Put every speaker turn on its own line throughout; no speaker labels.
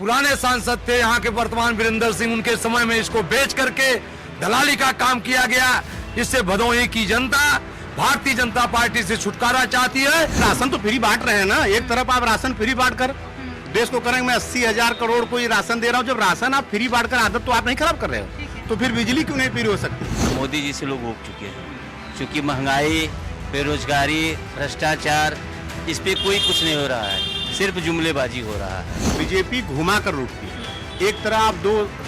पुराने सांसद थे यहाँ के वर्तमान वीरेंद्र सिंह, उनके समय में इसको बेच करके दलाली का काम किया गया। इससे भदोही की जनता भारतीय जनता पार्टी से छुटकारा चाहती है।
राशन तो फ्री बांट रहे हैं ना, एक तरफ आप राशन फ्री बांट कर देश को करेंगे, मैं 80,000 करोड़ को ये राशन दे रहा हूँ। जब राशन आप फ्री बांट कर आदत तो आप नहीं खराब कर रहे हो, तो फिर बिजली क्यों नहीं फ्री हो सकती?
मोदी जी से लोग उब चुके हैं, क्योंकि महंगाई, बेरोजगारी, भ्रष्टाचार, इस पे कोई कुछ नहीं हो रहा है, सिर्फ जुमलेबाजी हो रहा है।
बीजेपी घुमा कर लूटती है। एक तरफ आप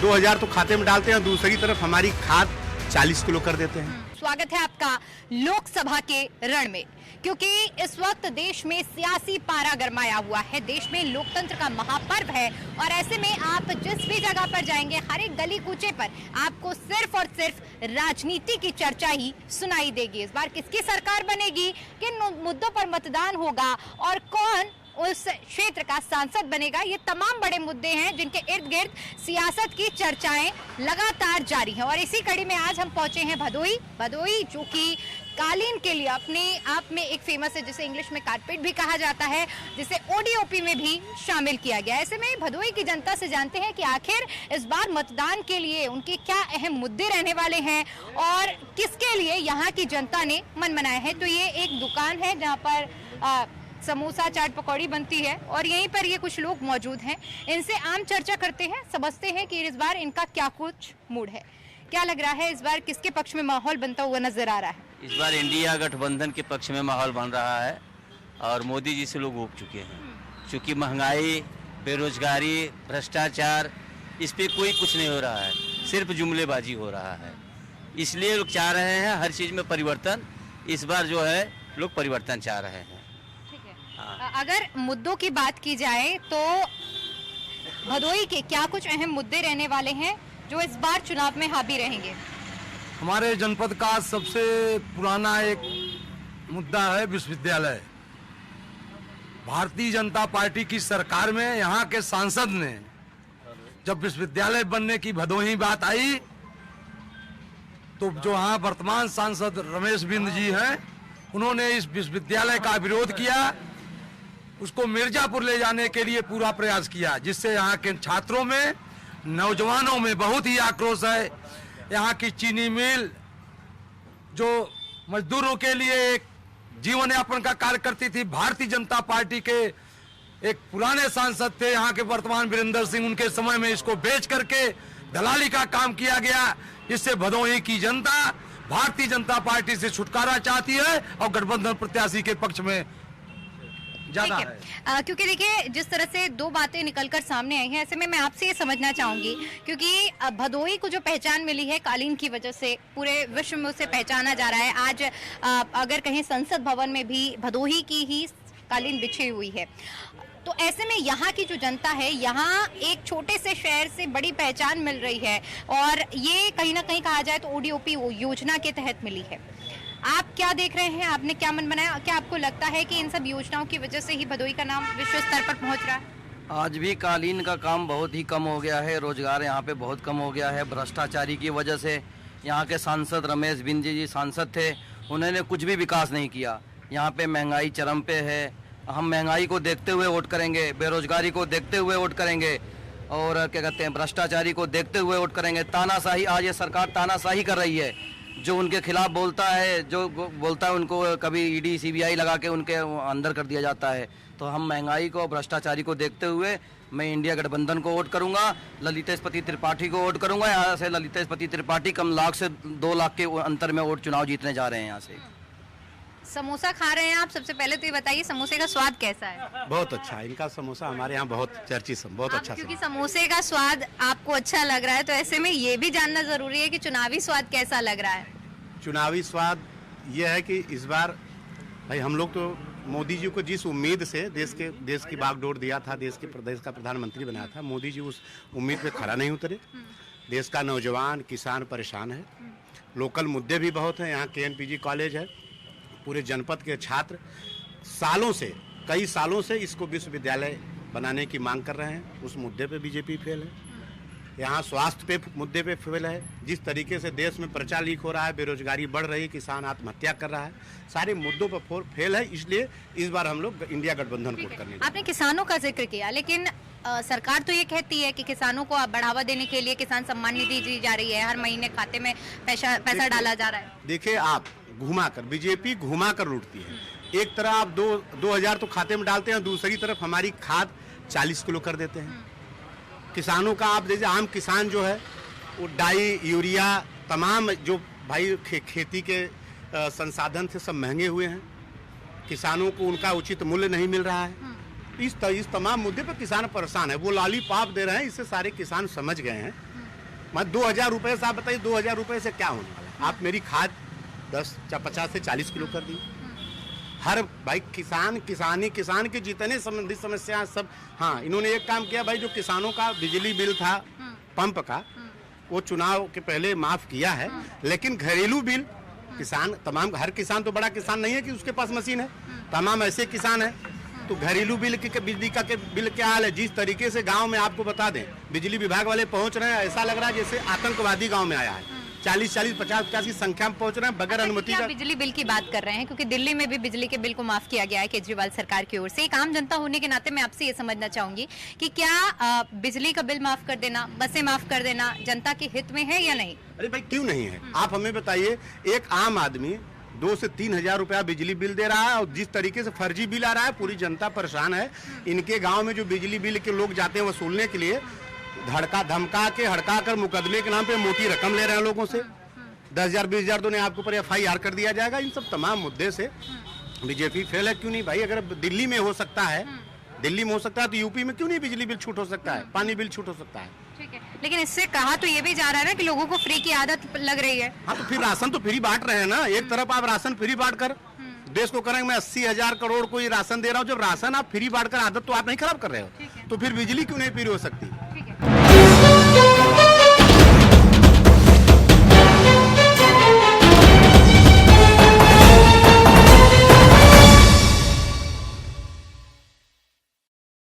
2,000 तो खाते में डालते हैं, दूसरी तरफ हमारी खाद 40 किलो कर देते हैं।
स्वागत है आपका लोकसभा के रण में, क्योंकि इस वक्त देश में सियासी पारा गरमाया हुआ है। देश में लोकतंत्र का महापर्व है और ऐसे में आप जिस भी जगह पर जाएंगे, हर एक गली कूचे पर आपको सिर्फ और सिर्फ राजनीति की चर्चा ही सुनाई देगी। इस बार किसकी सरकार बनेगी, किन मुद्दों पर मतदान होगा और कौन उस क्षेत्र का सांसद बनेगा, ये तमाम बड़े मुद्दे हैं जिनके इर्द गिर्द सियासत की चर्चाएं लगातार जारी हैं। और इसी कड़ी में आज हम पहुंचे हैं भदोही, जो कि कालीन के लिए अपने आप में एक फेमस है, जिसे इंग्लिश में कारपेट भी कहा जाता है, जिसे ओडीओपी में भी शामिल किया गया। ऐसे में भदोही की जनता से जानते हैं कि आखिर इस बार मतदान के लिए उनके क्या अहम मुद्दे रहने वाले हैं और किसके लिए यहाँ की जनता ने मन बनाया है। तो ये एक दुकान है जहाँ पर समोसा, चाट, पकौड़ी बनती है और यहीं पर ये कुछ लोग मौजूद हैं। इनसे आम चर्चा करते हैं, समझते हैं कि इस बार इनका क्या कुछ मूड है। क्या लग रहा है, इस बार किसके पक्ष में माहौल बनता हुआ नजर आ रहा है?
इस बार इंडिया गठबंधन के पक्ष में माहौल बन रहा है और मोदी जी से लोग उब चुके हैं, क्योंकि महंगाई, बेरोजगारी, भ्रष्टाचार, इस पे कोई कुछ नहीं हो रहा है, सिर्फ जुमलेबाजी हो रहा है। इसलिए लोग चाह रहे हैं हर चीज में परिवर्तन। इस बार जो है लोग परिवर्तन चाह रहे हैं।
अगर मुद्दों की बात की जाए तो भदोही के क्या कुछ अहम मुद्दे रहने वाले हैं जो इस बार चुनाव में हावी रहेंगे?
हमारे जनपद का सबसे पुराना एक मुद्दा है विश्वविद्यालय। भारतीय जनता पार्टी की सरकार में यहाँ के सांसद ने जब विश्वविद्यालय बनने की भदोही बात आई, तो जो यहाँ वर्तमान सांसद रमेश बिंद जी हैं, उन्होंने इस विश्वविद्यालय का विरोध किया, उसको मिर्जापुर ले जाने के लिए पूरा प्रयास किया, जिससे यहाँ के छात्रों में, नौजवानों में बहुत ही आक्रोश है। यहाँ की चीनी मिल जो मजदूरों के लिए एक जीवन यापन का कार्य करती थी, भारतीय जनता पार्टी के एक पुराने सांसद थे यहाँ के वर्तमान वीरेंद्र सिंह, उनके समय में इसको बेच करके दलाली का काम किया गया। इससे भदोही की जनता भारतीय जनता पार्टी से छुटकारा चाहती है और गठबंधन प्रत्याशी के पक्ष में ज्यादा है।
क्योंकि देखिए, जिस तरह से दो बातें निकलकर सामने आई हैं, ऐसे में मैं आपसे ये समझना चाहूंगी, क्योंकि भदोही को जो पहचान मिली है कालीन की वजह से, पूरे विश्व में उसे पहचाना जा रहा है। आज अगर कहीं संसद भवन में भी भदोही की ही कालीन बिछी हुई है, तो ऐसे में यहाँ की जो जनता है, यहाँ एक छोटे से शहर से बड़ी पहचान मिल रही है और ये कहीं ना कहीं कहा जाए तो ओडीओपी योजना के तहत मिली है। आप क्या देख रहे हैं, आपने क्या मन बनाया? क्या आपको लगता है कि इन सब योजनाओं की वजह से ही भदोही का नाम विश्व स्तर पर पहुंच रहा है?
आज भी कालीन का काम बहुत ही कम हो गया है, रोजगार यहाँ पे बहुत कम हो गया है। भ्रष्टाचारी की वजह से यहाँ के सांसद रमेश बिंद जी सांसद थे, उन्होंने कुछ भी विकास नहीं किया। यहाँ पे महंगाई चरम पे है। हम महंगाई को देखते हुए वोट करेंगे, बेरोजगारी को देखते हुए वोट करेंगे और क्या कहते हैं, भ्रष्टाचारी को देखते हुए वोट करेंगे। तानाशाही, आज ये सरकार तानाशाही कर रही है। जो उनके खिलाफ बोलता है, जो बोलता है, उनको कभी ईडी सीबीआई लगा के उनके अंदर कर दिया जाता है। तो हम महंगाई को, भ्रष्टाचारी को देखते हुए मैं इंडिया गठबंधन को वोट करूंगा, ललितेश पति त्रिपाठी को वोट करूंगा। यहाँ से ललितेश पति त्रिपाठी कम लाख से 2 लाख के अंतर में वोट चुनाव जीतने जा रहे हैं। यहाँ से
समोसा खा रहे हैं आप, सबसे पहले तो ये बताइए समोसे का स्वाद कैसा है?
बहुत अच्छा है इनका समोसा, हमारे यहाँ बहुत चर्चित, बहुत अच्छा।
क्योंकि समोसे का स्वाद आपको अच्छा लग रहा है, तो ऐसे में ये भी जानना जरूरी है कि चुनावी स्वाद कैसा लग रहा है।
चुनावी स्वाद ये है कि इस बार भाई हम लोग तो मोदी जी को जिस उम्मीद से देश की बागडोर दिया था, प्रदेश का प्रधानमंत्री बनाया था, मोदी जी उस उम्मीद पे खरा नहीं उतरे। देश का नौजवान, किसान परेशान है। लोकल मुद्दे भी बहुत हैं। यहाँ KNPG कॉलेज है, पूरे जनपद के छात्र कई सालों से इसको विश्वविद्यालय बनाने की मांग कर रहे हैं। उस मुद्दे पे बीजेपी फेल है। यहाँ स्वास्थ्य पे मुद्दे पे फेल है। जिस तरीके से देश में पर्चा लीक हो रहा है, बेरोजगारी बढ़ रही, किसान आत्महत्या कर रहा है, सारे मुद्दों पर फेल है। इसलिए इस बार हम लोग इंडिया गठबंधन को करने।
आपने किसानों का जिक्र किया, लेकिन सरकार तो ये कहती है कि किसानों को अब बढ़ावा देने के लिए किसान सम्मान निधि दी जा रही है, हर महीने खाते में पैसा डाला जा रहा है।
देखिए, आप घुमाकर बीजेपी घुमाकर लूटती है। एक तरफ आप 2000 तो खाते में डालते हैं, दूसरी तरफ हमारी खाद 40 किलो कर देते हैं। किसानों का आप जैसे आम किसान जो है वो डाई, यूरिया, तमाम जो भाई खेती के संसाधन थे सब महंगे हुए हैं। किसानों को उनका उचित मूल्य नहीं मिल रहा है। इस तमाम मुद्दे पर किसान परेशान है। वो लॉलीपॉप दे रहे हैं, इससे सारे किसान समझ गए हैं। मैं 2000 रुपये से, आप बताइए 2000 रुपये से क्या होने वाला है? आप मेरी खाद 50 से 40 किलो कर दी। हर भाई किसान के जितने संबंधित समस्या सब। हाँ, इन्होंने एक काम किया भाई, जो किसानों का बिजली बिल था पंप का, वो चुनाव के पहले माफ किया है, लेकिन घरेलू बिल किसान हर किसान तो बड़ा किसान नहीं है कि उसके पास मशीन है। तमाम ऐसे किसान है, तो घरेलू बिल के बिजली का के बिल क्या हाल है? जिस तरीके से गांव में आपको बता दें, बिजली विभाग वाले पहुंच रहे हैं, ऐसा लग रहा है जैसे आतंकवादी गांव में आया है। 40, 50 की संख्या में पहुंच रहे हैं बगैर अनुमति का।
बिजली बिल की बात कर रहे हैं, क्योंकि दिल्ली में भी बिजली के बिल को माफ किया गया है केजरीवाल सरकार की ओर से। एक आम जनता होने के नाते मैं आपसे ये समझना चाहूंगी कि क्या बिजली का बिल माफ कर देना, बसें माफ कर देना जनता के हित में है या नहीं?
अरे भाई, क्यों नहीं है? आप हमें बताइए, एक आम आदमी 2 से 3 हजार रुपया बिजली बिल दे रहा है, और जिस तरीके से फर्जी बिल आ रहा है, पूरी जनता परेशान है। इनके गांव में जो बिजली बिल के लोग जाते हैं वसूलने के लिए, धमका के हड़का कर मुकदमे के नाम पे मोटी रकम ले रहे हैं लोगों से। 10,000 20,000 तो आपके ऊपर FIR कर दिया जाएगा। इन सब तमाम मुद्दे से बीजेपी फेल है। क्यों नहीं भाई? अगर दिल्ली में हो सकता है, तो यूपी में क्यों नहीं बिजली बिल छूट हो सकता है, पानी बिल छूट हो सकता है?
ठीक है, लेकिन इससे कहा तो ये भी जा रहा है ना कि लोगों को फ्री की आदत लग रही है।
हाँ, तो फिर राशन तो फ्री बांट रहे हैं ना। एक तरफ आप राशन फ्री बांट कर देश को करेंगे, मैं 80,000 करोड़ को ये राशन दे रहा हूँ। जब राशन आप फ्री बांट कर, आदत तो आप नहीं खराब कर रहे हो, तो फिर बिजली क्यों नहीं फ्री हो सकती?
ठीक है।